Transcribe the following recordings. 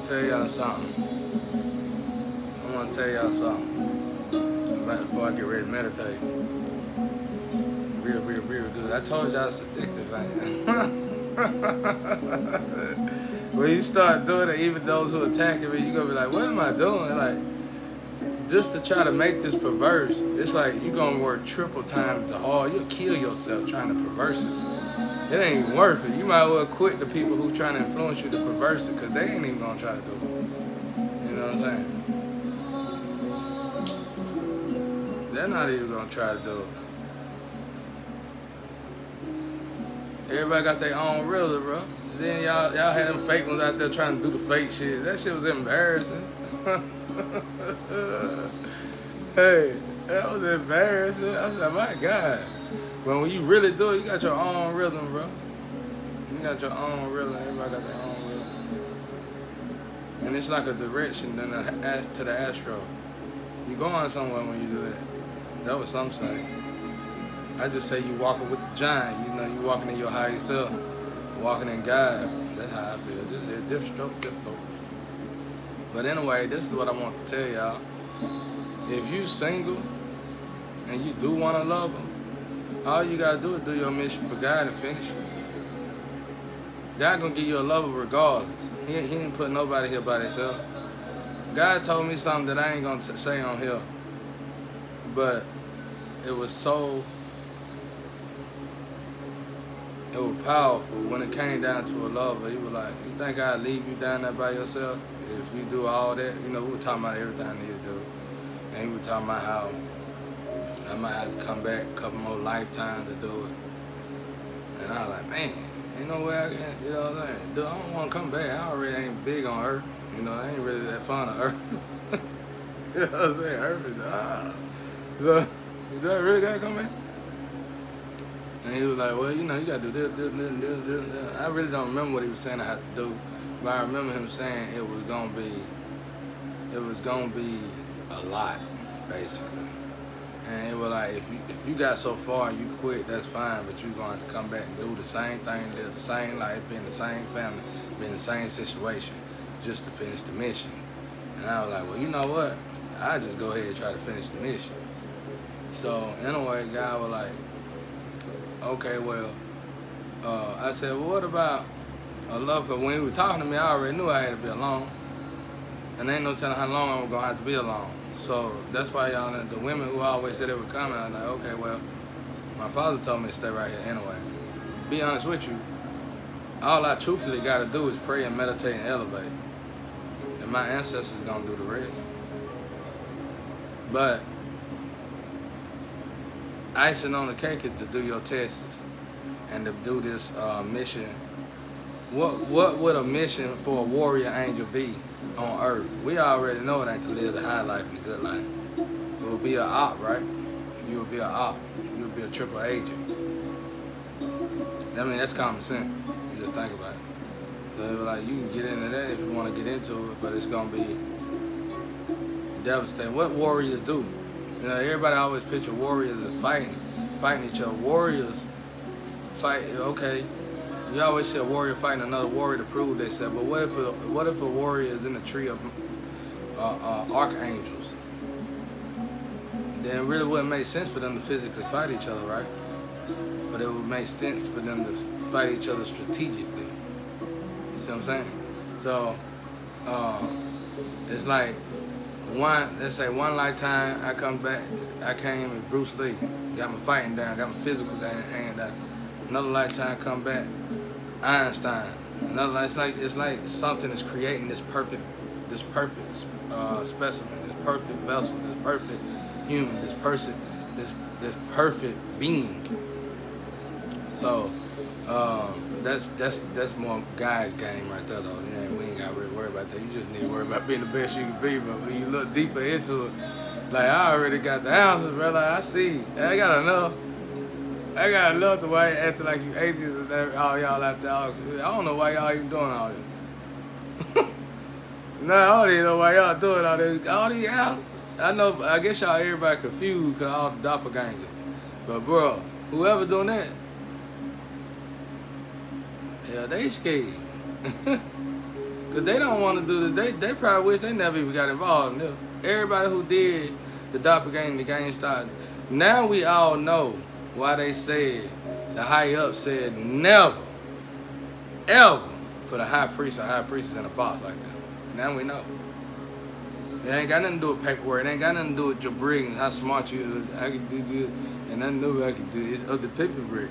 tell y'all something. I want to tell y'all something. Right before I get ready to meditate. Real good. I told y'all it's addictive, man. When you start doing it, even those who attacking me, you gonna be like, what am I doing? Like, just to try to make this perverse, it's like you gonna work triple time the hard. You'll kill yourself trying to perverse it. It ain't even worth it. You might as well quit the people who trying to influence you to perverse it, because they ain't even gonna try to do it. You know what I'm saying? They're not even gonna try to do it. Everybody got their own realtor, bro. Then y'all had them fake ones out there trying to do the fake shit. That shit was embarrassing. Hey, that was embarrassing. I was like, my God. But when you really do it, you got your own rhythm, bro. You got your own rhythm. Everybody got their own rhythm. And it's like a direction to the astro. You going somewhere when you do that. That was some say. I just say you walking with the giant. You know, you walking in your higher self. Walking in God. That's how I feel. Just a different stroke, different focus. But anyway, this is what I want to tell y'all. If you single and you do want to love them, all you got to do is do your mission for God and finish it. God going to give you a lover regardless. He ain't put nobody here by themselves. God told me something that I ain't going to say on here. But it was powerful when it came down to a lover. He was like, you think I'd leave you down there by yourself? If you do all that, you know, we were talking about everything I need to do. And we were talking about how I might have to come back a couple more lifetimes to do it. And I was like, man, ain't no way I can, you know what I'm saying? Dude, I don't want to come back. I already ain't big on Earth. You know, I ain't really that fond of Earth. You know what I'm saying? Earth is, So, do I really got to come back? And he was like, well, you know, you got to do this. I really don't remember what he was saying I had to do. But I remember him saying it was gonna be a lot, basically. And it was like, if you got so far and you quit, that's fine, but you're going to come back and do the same thing, live the same life, be in the same family, be in the same situation, just to finish the mission. And I was like, well, you know what? I just go ahead and try to finish the mission. So anyway, God was like, okay, well, I said, well, what about a love? Because when he was talking to me, I already knew I had to be alone. And ain't no telling how long I was going to have to be alone. So that's why y'all, the women who always said they were coming, I was like, okay, well, my father told me to stay right here anyway. Be honest with you, all I truthfully got to do is pray and meditate and elevate. And my ancestors going to do the rest. But icing on the cake is to do your tests and to do this mission. What would a mission for a warrior angel be on Earth? We already know it ain't to live the high life and the good life. It would be an op, right? You would be an op. You would be a triple agent. I mean, that's common sense. You just think about it. So it was like, you can get into that if you want to get into it, but it's going to be devastating. What warriors do? You know, everybody always picture warriors as fighting each other. Warriors fight, okay. You always see a warrior fighting another warrior to prove themselves, but what if a warrior is in a tree of archangels? Then it really wouldn't make sense for them to physically fight each other, right? But it would make sense for them to fight each other strategically. You see what I'm saying? So, it's like, let's say one lifetime I come back, I came as Bruce Lee, got my fighting down, got my physical hand down. Another lifetime come back, Einstein. Another life, it's like something is creating this perfect specimen, this perfect vessel, this perfect human, this perfect being. So that's more guys' game right there, though. You know, we ain't got to really worry about that. You just need to worry about being the best you can be. But when you look deeper into it, like I already got the answers, bro. Like I see, I got enough. I got enough to why you acting like you atheists and all y'all out there. I don't know why y'all even doing all this. Nah, I don't even know why y'all doing all this. All these answers. I know. I guess y'all everybody confused because all the doppelgangers. But bro, whoever doing that, yeah, they scared. Because they don't want to do this. They probably wish they never even got involved in this. Everybody who did the doppelganger, the game started. Now we all know why they said, the high up said never, ever put a high priest or high priestess in a box like that. Now we know. It ain't got nothing to do with paperwork. It ain't got nothing to do with your brilliance, how smart you I can do this, and I know I can do it. It's of the paperwork.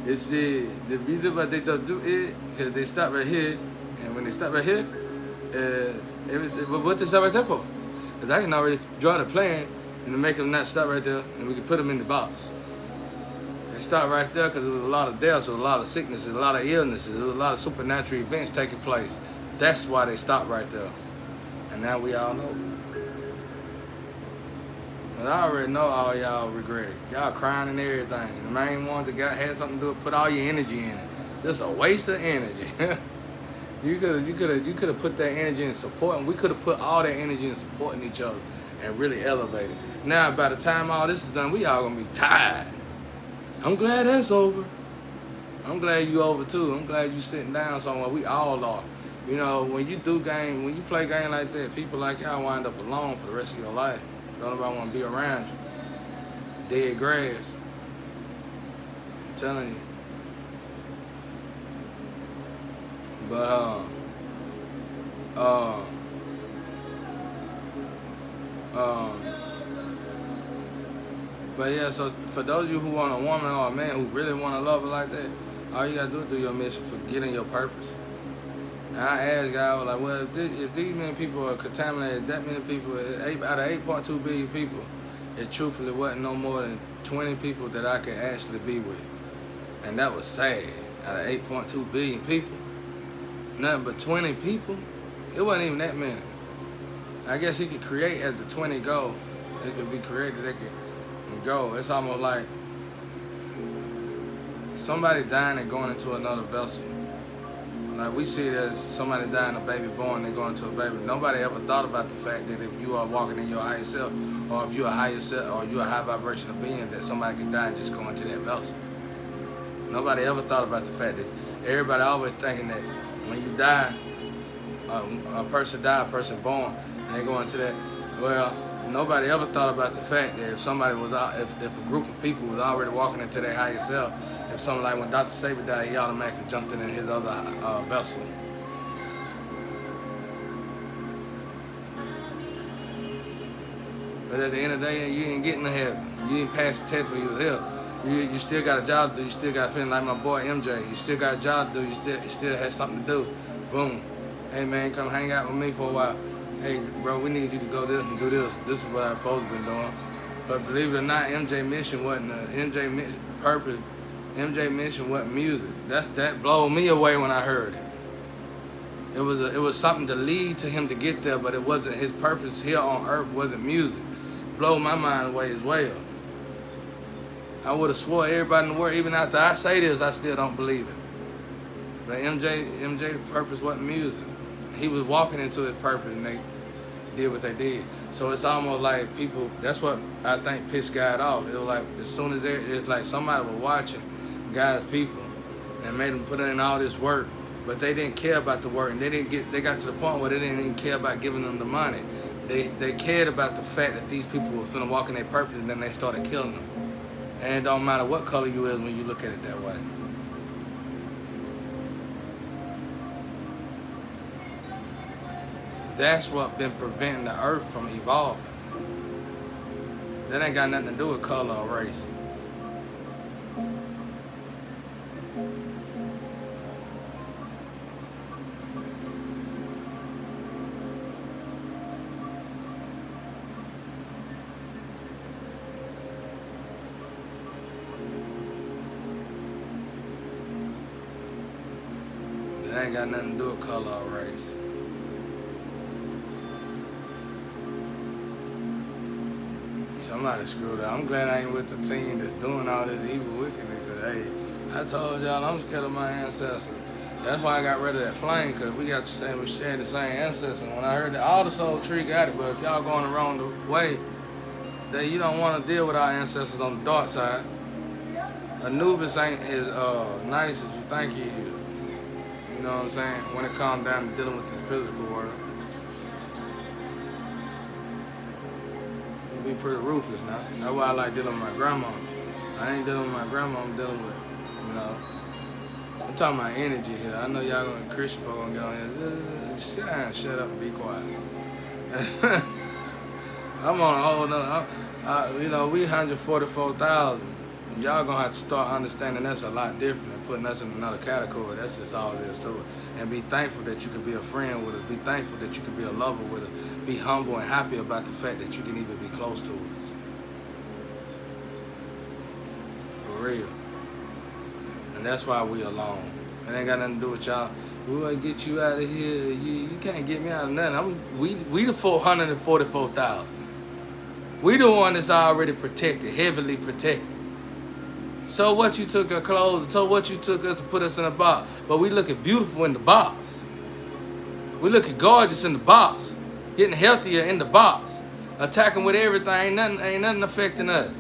It said the reason why they don't do it because they stop right here, and when they stop right here, what they stop right there for? Because I can already draw the plan and to make them not stop right there, and we can put them in the box. They stop right there because there was a lot of deaths, there was a lot of sicknesses, a lot of illnesses, there was a lot of supernatural events taking place. That's why they stopped right there. And now we all know. But I already know all y'all regret it. Y'all crying and everything. And the main ones that had something to do with put all your energy in it. Just a waste of energy. you could have put that energy in supporting. We could have put all that energy in supporting each other and really elevated. Now by the time all this is done, we all gonna be tired. I'm glad that's over. I'm glad you over too. I'm glad you sitting down somewhere. We all are. You know, when you play game like that, people like y'all wind up alone for the rest of your life. Don't nobody want to be around you. Dead grass. I'm telling you. But but yeah, so for those of you who want a woman or a man who really want to love her like that, all you gotta do is do your mission for getting your purpose. And I asked God, I was like, well, if these many people are contaminated, that many people, out of 8.2 billion people, it truthfully wasn't no more than 20 people that I could actually be with. And that was sad. Out of 8.2 billion people, nothing but 20 people, it wasn't even that many. I guess he could create as the 20 go. It could be created, it could go. It's almost like somebody dying and going into another vessel. Like we see it as somebody dying, a baby born, they go into a baby. Nobody ever thought about the fact that if you are walking in your higher self, or if you're a higher self, or you're a high vibrational being, that somebody could die and just go into that vessel. Nobody ever thought about the fact that everybody always thinking that when you die, a person die, a person born, and they go into that. Well, nobody ever thought about the fact that if somebody was out, if a group of people was already walking into their higher self, if something like when Dr. Saber died, he automatically jumped in his other vessel. But at the end of the day, you ain't getting to heaven. You didn't pass the test when you was here. You still got a job to do. You still got feeling like my boy MJ. You still got a job to do. You still had something to do. Boom. Hey man, come hang out with me for a while. Hey bro, we need you to go this and do this. This is what I've supposed to be doing. But believe it or not, MJ mission wasn't MJ mission purpose. MJ mission wasn't music. That blew me away when I heard it. It was something to lead to him to get there, but it wasn't his purpose here on earth. Wasn't music. Blew my mind away as well. I would have swore everybody in the world, even after I say this, I still don't believe it. But MJ's purpose wasn't music. He was walking into his purpose and they did what they did. So it's almost like people, that's what I think pissed God off. It was like, as soon as it's like somebody was watching God's people and made them put in all this work, but they didn't care about the work, and they got to the point where they didn't even care about giving them the money. They cared about the fact that these people were finna walk in their purpose, and then they started killing them. And it don't matter what color you is when you look at it that way. That's what been preventing the earth from evolving. That ain't got nothing to do with color or race. That ain't got nothing to do with color or race. Somebody screwed up. I'm glad I ain't with the team that's doing all this evil wickedness, because, hey, I told y'all I'm scared of my ancestors. That's why I got rid of that flame, because we share the same ancestors. When I heard that all the soul tree got it, but if y'all going the wrong way, then you don't want to deal with our ancestors on the dark side. Anubis ain't as nice as you think he is. You know what I'm saying? When it comes down to dealing with this physical world, be pretty ruthless now. That's why I like dealing with my grandma. I ain't dealing with my grandma, I'm dealing with, you know, I'm talking about energy here. I know y'all gonna Christian folk gonna get on here. Just sit down, shut up, and be quiet. I'm on a whole nother, you know, we 144,000. Y'all gonna have to start understanding that's a lot different and putting us in another category. That's just all it is to it. And be thankful that you can be a friend with us. Be thankful that you can be a lover with us. Be humble and happy about the fact that you can even be close to us. For real. And that's why we alone. It ain't got nothing to do with y'all. We want to get you out of here. You can't get me out of nothing. We the 444,000. We the one that's already protected, heavily protected. So what you took our clothes, so what you took us to put us in a box. But we looking beautiful in the box. We looking gorgeous in the box. Getting healthier in the box. Attacking with everything, ain't nothing affecting us.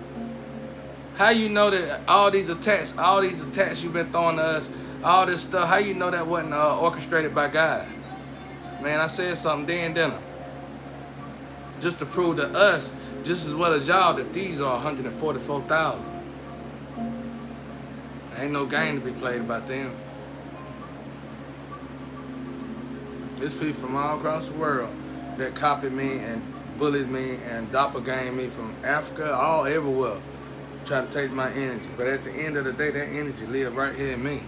How you know that all these attacks you've been throwing to us, all this stuff, how you know that wasn't orchestrated by God? Man, I said something then, didn't I? Just to prove to us, just as well as y'all, that these are 144,000. Ain't no game to be played about them. There's people from all across the world that copied me and bullied me and doppelganger me from Africa, all everywhere, try to take my energy. But at the end of the day, that energy lives right here in me.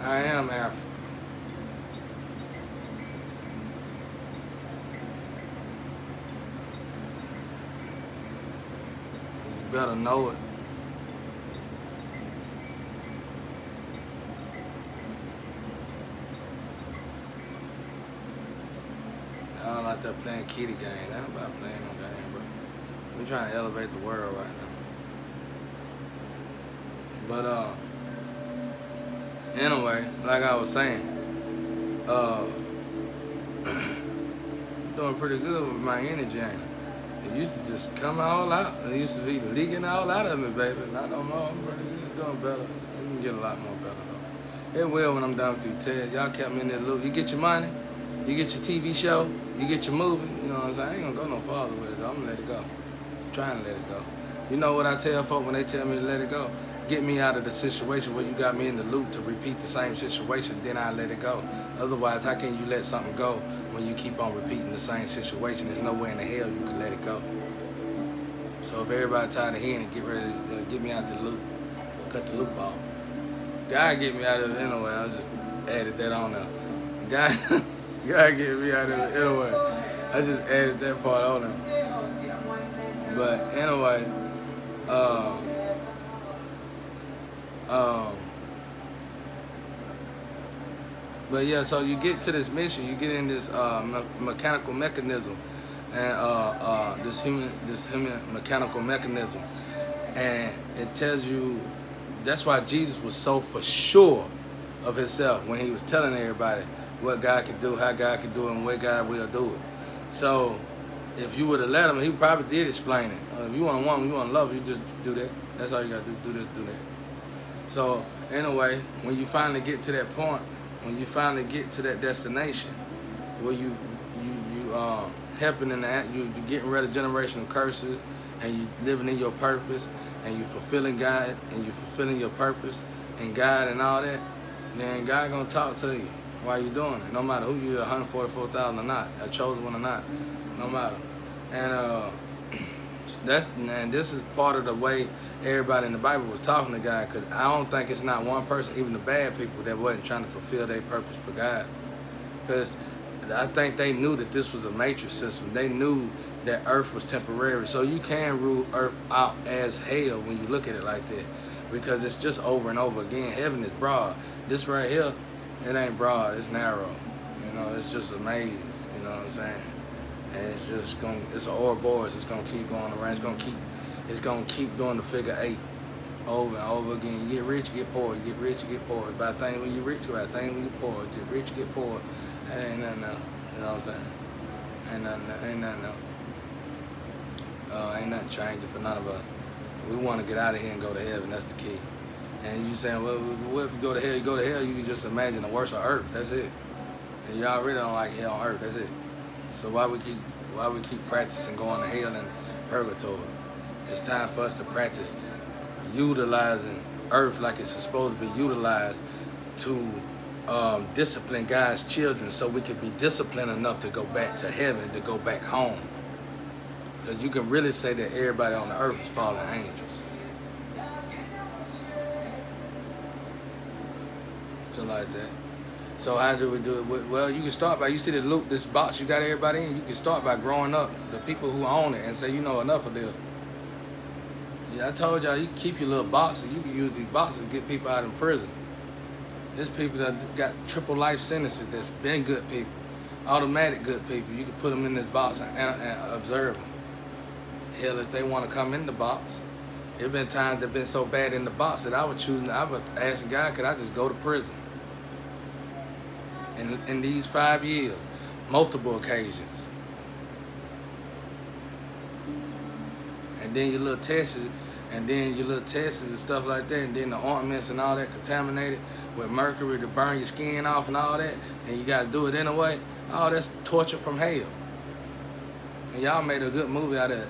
I am Africa. You better know it. I don't like that playing kitty game. Ain't nobody playing no game, bro. We're trying to elevate the world right now. But anyway, like I was saying, doing pretty good with my energy, ain't it? It used to just come all out. It used to be leaking all out of me, baby. Not no more. I'm pretty good, doing better. I can get a lot more better though. It will when I'm done with you, Ted. Y'all kept me in that loop. You get your money, you get your TV show, you get your movie. You know what I'm saying? I ain't gonna go no farther with it though. I'm gonna let it go. I'm trying to let it go. You know what I tell folk when they tell me to let it go? Get me out of the situation where you got me in the loop to repeat the same situation, then I let it go. Otherwise, how can you let something go when you keep on repeating the same situation? There's nowhere in the hell you can let it go. So if everybody tired of hearing it, get ready to get me out the loop. Cut the loop off. God get me out of it anyway. I just added that on there. God get me out of it anyway. I just added that part on there. But anyway, but yeah, so you get to this mission, you get in this mechanical mechanism, and this human mechanical mechanism, and it tells you that's why Jesus was so for sure of himself when he was telling everybody what God could do, how God could do it, and where God will do it. So if you would have let him, he probably did explain it. If you want a woman, you want to love her, you just do that. That's all you got to do this, do that. So anyway, when you finally get to that point, when you finally get to that destination, where you helping in that, you getting rid of generational curses, and you living in your purpose, and you fulfilling God, and you fulfilling your purpose and God and all that, then God gonna talk to you while you doing it. No matter who you are, 144,000 or not, a chosen one or not, no matter. And this is part of the way everybody in the Bible was talking to God, because I don't think it's not one person, even the bad people, that wasn't trying to fulfill their purpose for God. Because I think they knew that this was a matrix system. They knew that Earth was temporary. So you can rule Earth out as hell when you look at it like that, because it's just over and over again. Heaven is broad. This right here, it ain't broad, it's narrow. You know, it's just a maze, you know what I'm saying? And it's just gonna, it's an Ouroboros, it's gonna keep going around, it's gonna keep doing the figure 8 over and over again. You get rich, you get poor, you get rich, you get poor. About things when you rich, about things when you poor. You get rich, you get poor. Ain't nothing else, you know what I'm saying? Ain't nothing else. Ain't nothing changing for none of us. We want to get out of here and go to heaven. That's the key. And you saying, well, what if you go to hell? You go to hell, you can just imagine the worst of earth. That's it. And y'all really don't like hell on earth. That's it. So why we keep practicing going to hell and purgatory? It's time for us to practice utilizing earth like it's supposed to be utilized to discipline God's children, so we can be disciplined enough to go back to heaven, to go back home. Because you can really say that everybody on the earth is fallen angels. Just like that. So how do we do it? Well, you can start by, you see this loop, this box you got everybody in, you can start by growing up the people who own it and say, you know, enough of this. Yeah, I told y'all, you can keep your little boxes. You can use these boxes to get people out of prison. There's people that got triple life sentences that's been good people, automatic good people. You can put them in this box and observe them. Hell, if they want to come in the box, there's been times they've been so bad in the box that I was asking God, could I just go to prison? In these 5 years, multiple occasions. And then your little tests, and stuff like that, and then the ointments and all that contaminated with mercury to burn your skin off and all that, and you got to do it anyway. Oh, that's torture from hell. And y'all made a good movie out of it.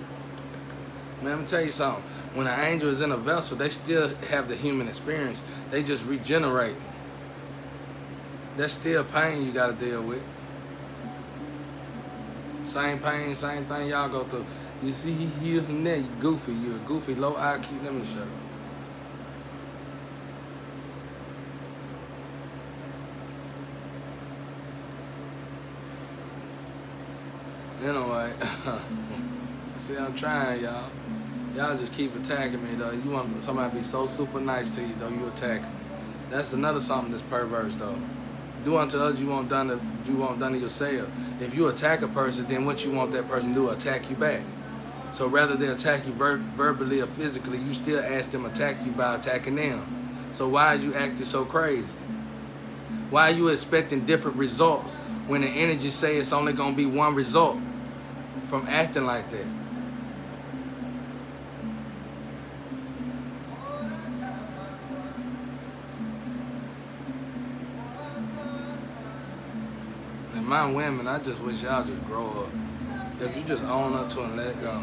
Man, let me tell you something. When an angel is in a vessel, they still have the human experience. They just regenerate. That's still pain you got to deal with. Same pain, same thing y'all go through. You see, he healed from there, you goofy. You're a goofy, low IQ. Let me shut up. Anyway, see, I'm trying, y'all. Y'all just keep attacking me, though. You want somebody to be so super nice to you, though, you attack them. That's another something that's perverse, though. Do unto others you want done to yourself. If you attack a person, then what you want that person to do, attack you back. So rather than attack you verbally or physically, you still ask them to attack you by attacking them. So why are you acting so crazy? Why are you expecting different results when the energy say it's only going to be one result from acting like that? And my women, I just wish y'all just grow up. If you just own up to it and let it go.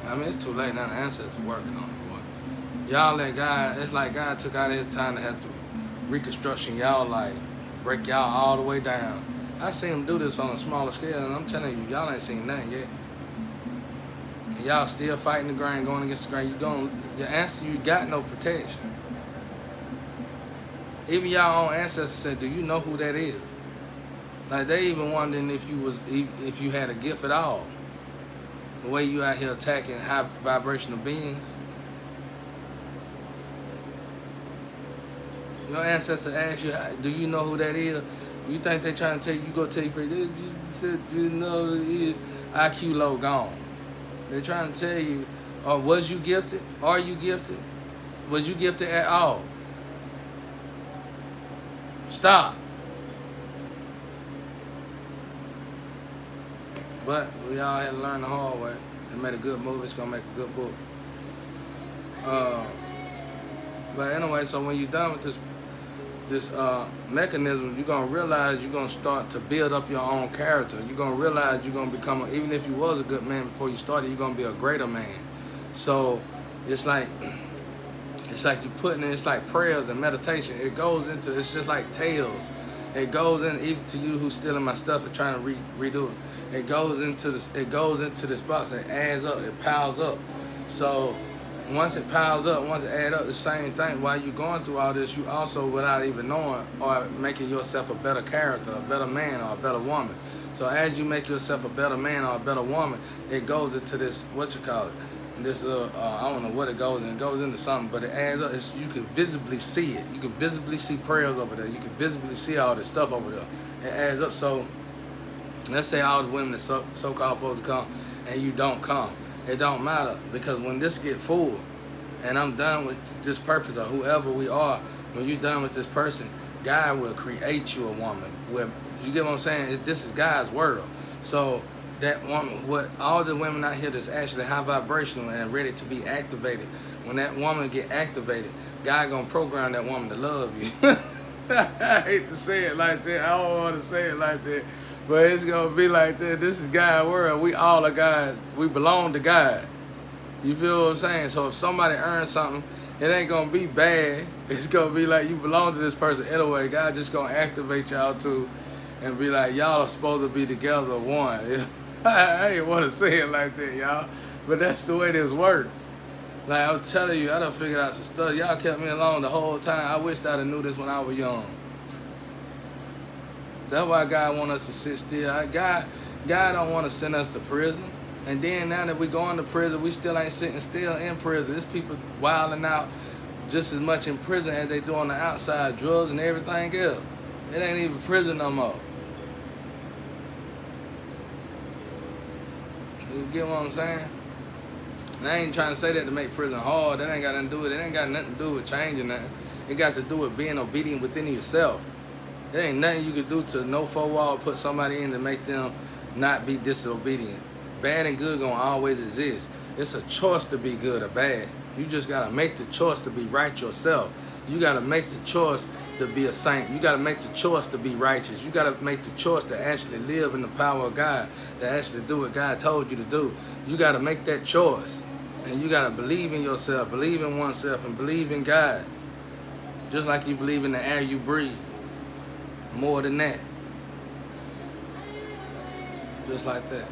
I mean, it's too late now. The ancestors working on it. Y'all let God, it's like God took out his time to have to reconstruction y'all life, break y'all all the way down. I seen him do this on a smaller scale, and I'm telling you, y'all ain't seen nothing yet. And y'all still fighting the grain, going against the grain. Your ancestors, you got no protection. Even y'all own ancestors said, do you know who that is? Like, they even wondering if you had a gift at all. The way you out here attacking high vibrational beings. Your ancestor asked you, do you know who that is? You think they trying to tell you, you go tell you, you said, you know, IQ low gone. They trying to tell you, was you gifted? Are you gifted? Was you gifted at all? Stop. But we all had to learn the hard way. They made a good movie, it's gonna make a good book. But anyway, so when you're done with this mechanism, you're gonna realize you're gonna start to build up your own character. You're gonna realize you're gonna become, even if you was a good man before you started, you're gonna be a greater man. So it's like you putting in, it's like prayers and meditation. It goes into, it's just like tails. It goes in, even to you who's stealing my stuff and trying to redo it. It goes into this box. It adds up. It piles up. So once it piles up, once it adds up, the same thing. While you're going through all this, you also, without even knowing, are making yourself a better character, a better man, or a better woman. So as you make yourself a better man or a better woman, it goes into this, this little, I don't know what it goes in. It goes into something, but it adds up. You can visibly see it. You can visibly see prayers over there. You can visibly see all this stuff over there. It adds up. So let's say all the women that so-called supposed to come and you don't come. It don't matter, because when this get full and I'm done with this purpose, or whoever we are, when you're done with this person, God will create you a woman. Where, you get what I'm saying? This is God's world. So that woman, what all the women out here that's actually high vibrational and ready to be activated, when that woman get activated, God gonna program that woman to love you. I hate to say it like that. I don't want to say it like that, but it's gonna be like that. This is God world. We all are God. We belong to God. You feel what I'm saying? So if somebody earns something, it ain't gonna be bad. It's gonna be like you belong to this person anyway. God just gonna activate y'all too, and be like, y'all are supposed to be together one. I ain't want to say it like that, y'all, but that's the way this works. Like I'm telling you, I done figured out some stuff. Y'all kept me alone the whole time. I wished I'd have knew this when I was young. That's why God want us to sit still. God don't want to send us to prison. And then now that we going to prison, we still ain't sitting still in prison. There's people wilding out just as much in prison as they do on the outside, drugs and everything else. It ain't even prison no more. You get what I'm saying? And I ain't trying to say that to make prison hard. That ain't got nothing to do with it. It ain't got nothing to do with changing nothing. It got to do with being obedient within yourself. There ain't nothing you can do to no four wall put somebody in to make them not be disobedient. Bad and good gonna always exist. It's a choice to be good or bad. You just gotta make the choice to be right yourself. You gotta make the choice to be a saint. You gotta make the choice to be righteous. You gotta make the choice to actually live in the power of God, to actually do what God told you to do. You gotta make that choice. And you gotta believe in yourself, believe in oneself, and believe in God. Just like you believe in the air you breathe. More than that. Just like that.